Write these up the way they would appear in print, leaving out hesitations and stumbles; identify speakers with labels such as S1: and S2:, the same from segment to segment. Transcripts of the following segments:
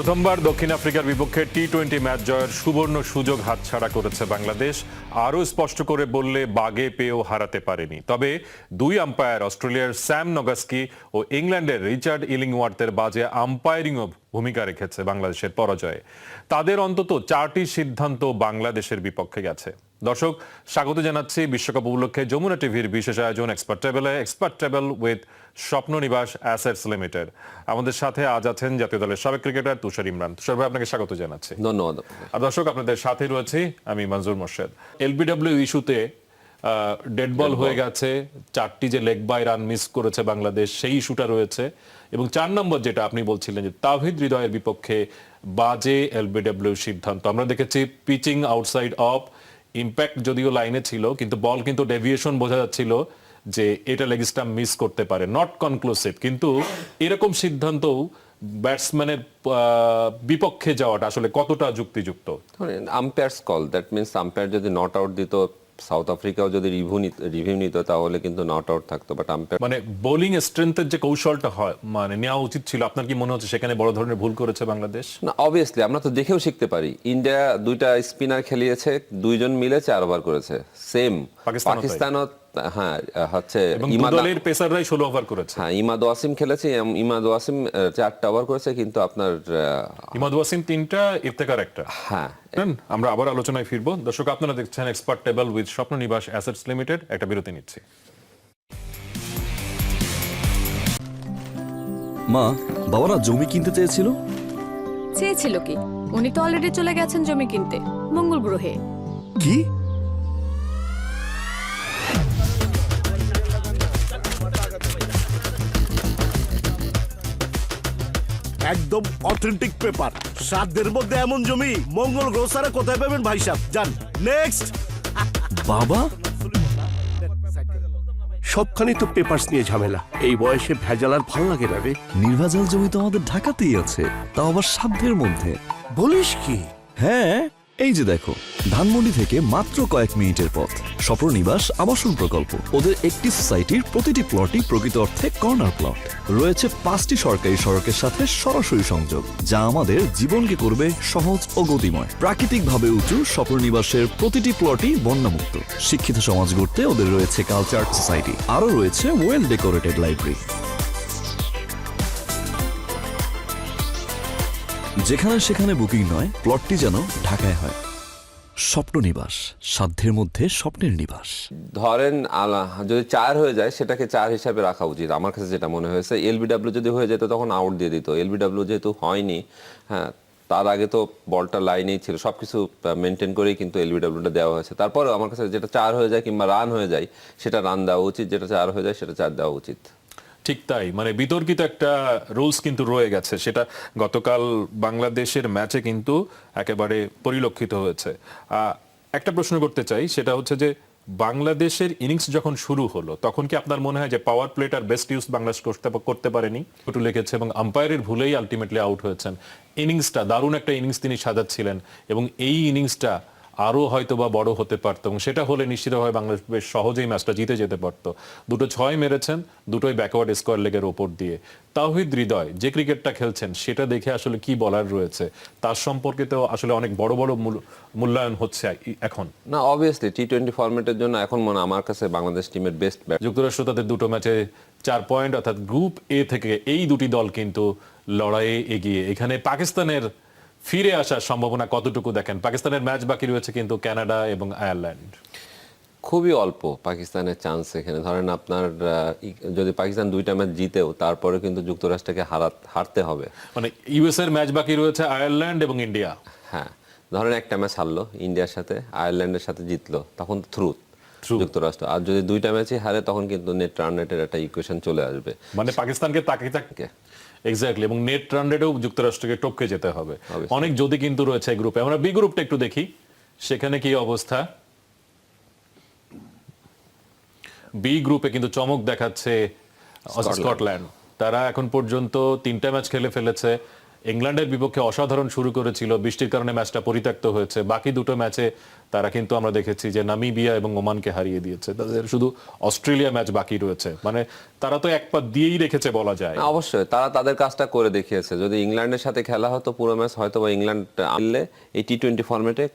S1: প্রথমবার দক্ষিণ আফ্রিকার বিপক্ষে টি-20 ম্যাচ জয়ের সুবর্ণ সুযোগ হাতছাড়া করেছে বাংলাদেশ। আরও স্পষ্ট করে বললে বাগে পেয়েও হারাতে পারেনি। তবে দুই আম্পায়ার অস্ট্রেলিয়ার স্যাম নগাস্কি ও ইংল্যান্ডের রিচার্ড ইলিংওয়ার্থের বাজে আম্পায়ারিংও ভূমিকা রেখেছে বাংলাদেশের পরাজয়ে। তাদের অন্তত 4টি সিদ্ধান্ত বাংলাদেশের বিপক্ষে গেছে। দর্শক, স্বাগত জানাচ্ছি বিশ্বকাপ উপলক্ষে যমুনা টিভির বিশেষ আয়োজন expert table with Swapnonibash assets limited. আমাদের সাথে আজ আছেন জাতীয় দলের সাবেক ক্রিকেটার তুষার ইমরান। তুষার ভাই, আপনাকে স্বাগত জানাচ্ছি।
S2: ধন্যবাদ।
S1: আর দর্শক, আপনাদের সাথে রয়েছি আমি মনজুর মোর্শেদ। এলবিডব্লিউ ইস্যুতে ডেড বল হয়ে গেছে, 4টি যে লেগ বাই রান মিস করেছে বাংলাদেশ, সেই ইস্যুটা রয়েছে। এবং 4 নম্বর যেটা আপনি বলছিলেন যে তাওহিদ হৃদয়ের বিপক্ষে বাজে এলবিডব্লিউ সিদ্ধান্ত। আমরা দেখেছি পিচিং আউটসাইড অফ, ইম্প্যাক্ট যদিও লাইনে ছিল, কিন্তু বল কিন্তু ডেভিয়েশন বোঝা যাচ্ছিল যে এটা লেগ স্টাম্প মিস করতে পারে, নট কনক্লুসিভ। কিন্তু এরকম সিদ্ধান্তও ব্যাটসম্যানের বিপক্ষে যাওয়াটা আসলে কতটা যুক্তিযুক্ত?
S2: Umpires call, that means umpire যদি নট আউট দিত, সাউথ আফ্রিকাও যদি রিভিউ নিত, তাহলে কিন্তু নট আউট থাকতো। বাট আম্পায়ার
S1: মানে বোলিং স্ট্রেংথের যে কৌশলটা হয় মানে নেওয়া উচিত ছিল, আপনার কি মনে হচ্ছে সেখানে বড় ধরনের ভুল করেছে বাংলাদেশ?
S2: না, অবভিয়াসলি আমরা তো দেখেও শিখতে পারি। ইন্ডিয়া 2টা স্পিনার খেলিয়েছে, 2 জন মিলে 4 ওভার করেছে। সেম পাকিস্তানও হ্যাঁ হচ্ছে
S1: দলের পেসাররাই 16 ওভার করেছে।
S2: হ্যাঁ, ইমাদ ওয়াসিম খেলেছে, ইমাদ ওয়াসিম 4টা ওভার করেছে, কিন্তু আপনার
S1: ইমাদ ওয়াসিম 3টা, ইফতেখার 1টা।
S2: হ্যাঁ,
S1: আমরা আবার আলোচনায় ফিরবো। দর্শক, আপনারা দেখছেন expert table with Swapnonibash assets limited. একটা বিরতি নিচ্ছি।
S3: মা, বাবারা জমি কিনতে চেয়েছিল।
S4: চেয়েছিল কি? উনি তো অলরেডি চলে গেছেন জমি কিনতে মঙ্গল গ্রহে।
S3: কি?
S5: একদম অথেন্টিক পেপার। 7 দিনের মধ্যে এমন জমি মঙ্গল গ্রহ ছাড়া কোথায় পাবেন ভাই সাহেব? যান নেক্সট।
S3: বাবা,
S5: সবখানে তো পেপারস নিয়ে ঝামেলা। এই বয়সে ভেজাল আর ভালো লাগে না রে।
S3: নির্ভেজাল জমি তো আমাদের ঢাকাতেই আছে, তাও আবার সাধ্যের মধ্যে।
S5: বলিস কি?
S3: হ্যাঁ, এই যে দেখো, ধানমন্ডি থেকে মাত্র কয়েক মিনিটের পথ স্বপ্ননিবাস আবাসন প্রকল্প। ওদের একটি সোসাইটির প্রতিটি প্লটই প্রকৃত অর্থে কর্নার প্লট। রয়েছে 5টি সরকারি সড়কের সাথে সরাসরি সংযোগ, যা আমাদের জীবনকে করবে সহজ ও গতিময়। প্রাকৃতিকভাবে উঁচু স্বপ্ননিবাসের প্রতিটি প্লটই বন্যামুক্ত। শিক্ষিত সমাজ গড়তে ওদের রয়েছে কালচার সোসাইটি, আরও রয়েছে ওয়েল ডেকোরেটেড লাইব্রেরি। যেখানে সেখানে বুকিং নয়, প্লটটি যেন ঢাকায় হয়। স্বপ্ননিবাস, সাধ্যের মধ্যে স্বপ্নের নিবাস।
S2: ধরেন যদি 4 হয়ে যায়, সেটাকে 4 হিসাবে রাখা উচিত। আমার কাছে যেটা মনে হয়েছে, এলবিডব্লিউ যদি হয়ে যেত তখন আউট দিয়ে দিত। এলবিডব্লিউ যেহেতু হয়নি, হ্যাঁ, তার আগে তো বলটা লাইনেই ছিল, সবকিছু মেনটেন করেই কিন্তু এলবিডব্লিউটা দেওয়া হয়েছে। তারপরে আমার কাছে যেটা 4 হয়ে যায় কিংবা রান হয়ে যায়, সেটা রান দেওয়া উচিত। যেটা 4 হয়ে যায় সেটা 4 দেওয়া উচিত।
S1: ঠিক তাই, মানে বিতর্কিত একটা রুলস কিন্তু রয়ে গেছে, সেটা গতকাল বাংলাদেশের ম্যাচে কিন্তু একেবারে পরিলক্ষিত হয়েছে। একটা প্রশ্ন করতে চাই, সেটা হচ্ছে যে বাংলাদেশের ইনিংস যখন শুরু হলো, তখন কি আপনার মনে হয় যে পাওয়ার প্লেটার বেস্ট ইউজ বাংলাদেশ করতে পারেনি? একটু লেগেছে এবং আম্পায়ারের ভুলেই আলটিমেটলি আউট হয়েছেন। ইনিংসটা দারুণ একটা ইনিংস তিনি সাজাচ্ছিলেন, এবং এই ইনিংসটা আরও হয়তো বা বড় হতে পারত, এবং সেটা হলে নিশ্চিতভাবে বাংলাদেশ বেশ সহজেই ম্যাচটা জিতে যেতে পারত। 2টো 6 মেরেছেন, দুটোই ব্যাকওয়ার্ড স্কোয়ার লেগের ওপর দিয়ে। তাওহিদ হৃদয় যে ক্রিকেটটা খেলছেন, সেটা দেখে আসলে কি বলার রয়েছে? তার সম্পর্কে তো আসলে অনেক বড় বড় মূল্যায়ন হচ্ছে এখন।
S2: না, অবভিয়াসলি টি-20 ফরম্যাটের জন্য এখন আমার কাছে বাংলাদেশ টিমের বেস্ট ব্যাট।
S1: যুক্তরাষ্ট্র তাদের 2টো ম্যাচে 4 পয়েন্ট, অর্থাৎ গ্রুপ এ থেকে এই 2টি দল কিন্তু লড়াইয়ে এগিয়ে। এখানে পাকিস্তানের ফিরে আসার সম্ভাবনা কতটুকু দেখেন? পাকিস্তানের ম্যাচ বাকি রয়েছে কিন্তু কানাডা এবং আয়ারল্যান্ড।
S2: খুবই অল্প পাকিস্তানের চান্স এখানে। ধরেন আপনার যদি পাকিস্তান 2টা ম্যাচ জিতেও, তারপরে কিন্তু যুক্তরাষ্ট্রকে হারতে হবে।
S1: মানে ইউএস এর ম্যাচ বাকি রয়েছে আয়ারল্যান্ড এবং ইন্ডিয়া।
S2: হ্যাঁ, ধরেন একটা ম্যাচ হারলো ইন্ডিয়ার সাথে, আয়ারল্যান্ডের সাথে জিতলো, তখন থ্রুথ যুক্তরাষ্ট্র। আর যদি 2টা ম্যাচই হারে, তখন কিন্তু নেট রান রেটের একটা ইকুয়েশন চলে আসবে,
S1: মানে পাকিস্তানকে তাকে এক্স্যাক্টলি, এবং নেট রান রেটেও যুক্তরাষ্ট্রকে টপকে যেতে হবে। অনেক যদি কিন্তু রয়েছে এই গ্রুপে। আমরা বি গ্রুপটা একটু দেখি, সেখানে কি অবস্থা। বি গ্রুপে কিন্তু চমক দেখাচ্ছে স্কটল্যান্ড। তারা এখন পর্যন্ত 3টা ম্যাচ খেলে ফেলেছে ইংল্যান্ডের বিপক্ষে অসাধারণ শুরু করেছিল, বৃষ্টির কারণে ম্যাচটা পরিত্যক্ত হয়েছে। বাকি দুটো ম্যাচে তারা কিন্তু আমরা দেখেছি যে নামিবিয়া এবং ওমানকে হারিয়ে দিয়েছে। তাদের শুধু অস্ট্রেলিয়া ম্যাচ বাকি রয়েছে, মানে তারা তো এক পা দিয়েই রেখেছে বলা যায়।
S2: অবশ্যই তারা তাদের কাজটা করে দেখিয়েছে। যদি ইংল্যান্ডের সাথে খেলা হতো পুরো ম্যাচ, হয়তো বা ইংল্যান্ড আনলে এই টি-20 ফরম্যাটে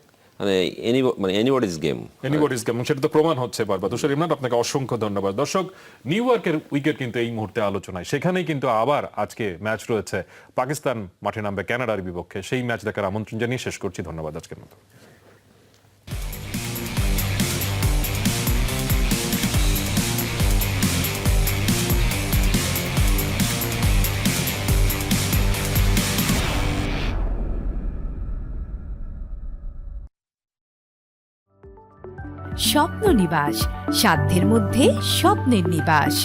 S2: মানে এনিবডিজ গেম,
S1: সেটা তো প্রমাণ হচ্ছে বারবার। তুষার ইমরান, আপনাকে অসংখ্য ধন্যবাদ। দর্শক, নিউ ইয়র্কের উইকেট কিন্তু এই মুহূর্তে আলোচনায়, সেখানেই কিন্তু আবার আজকে ম্যাচ রয়েছে। পাকিস্তান মাঠে নামবে কানাডার বিপক্ষে, সেই ম্যাচ দেখার আমন্ত্রণ জানিয়ে শেষ করছি। ধন্যবাদ আজকের মতো।
S6: স্বপ্ন নিবাস, সাধ্যের মধ্যে স্বপ্নের নিবাস।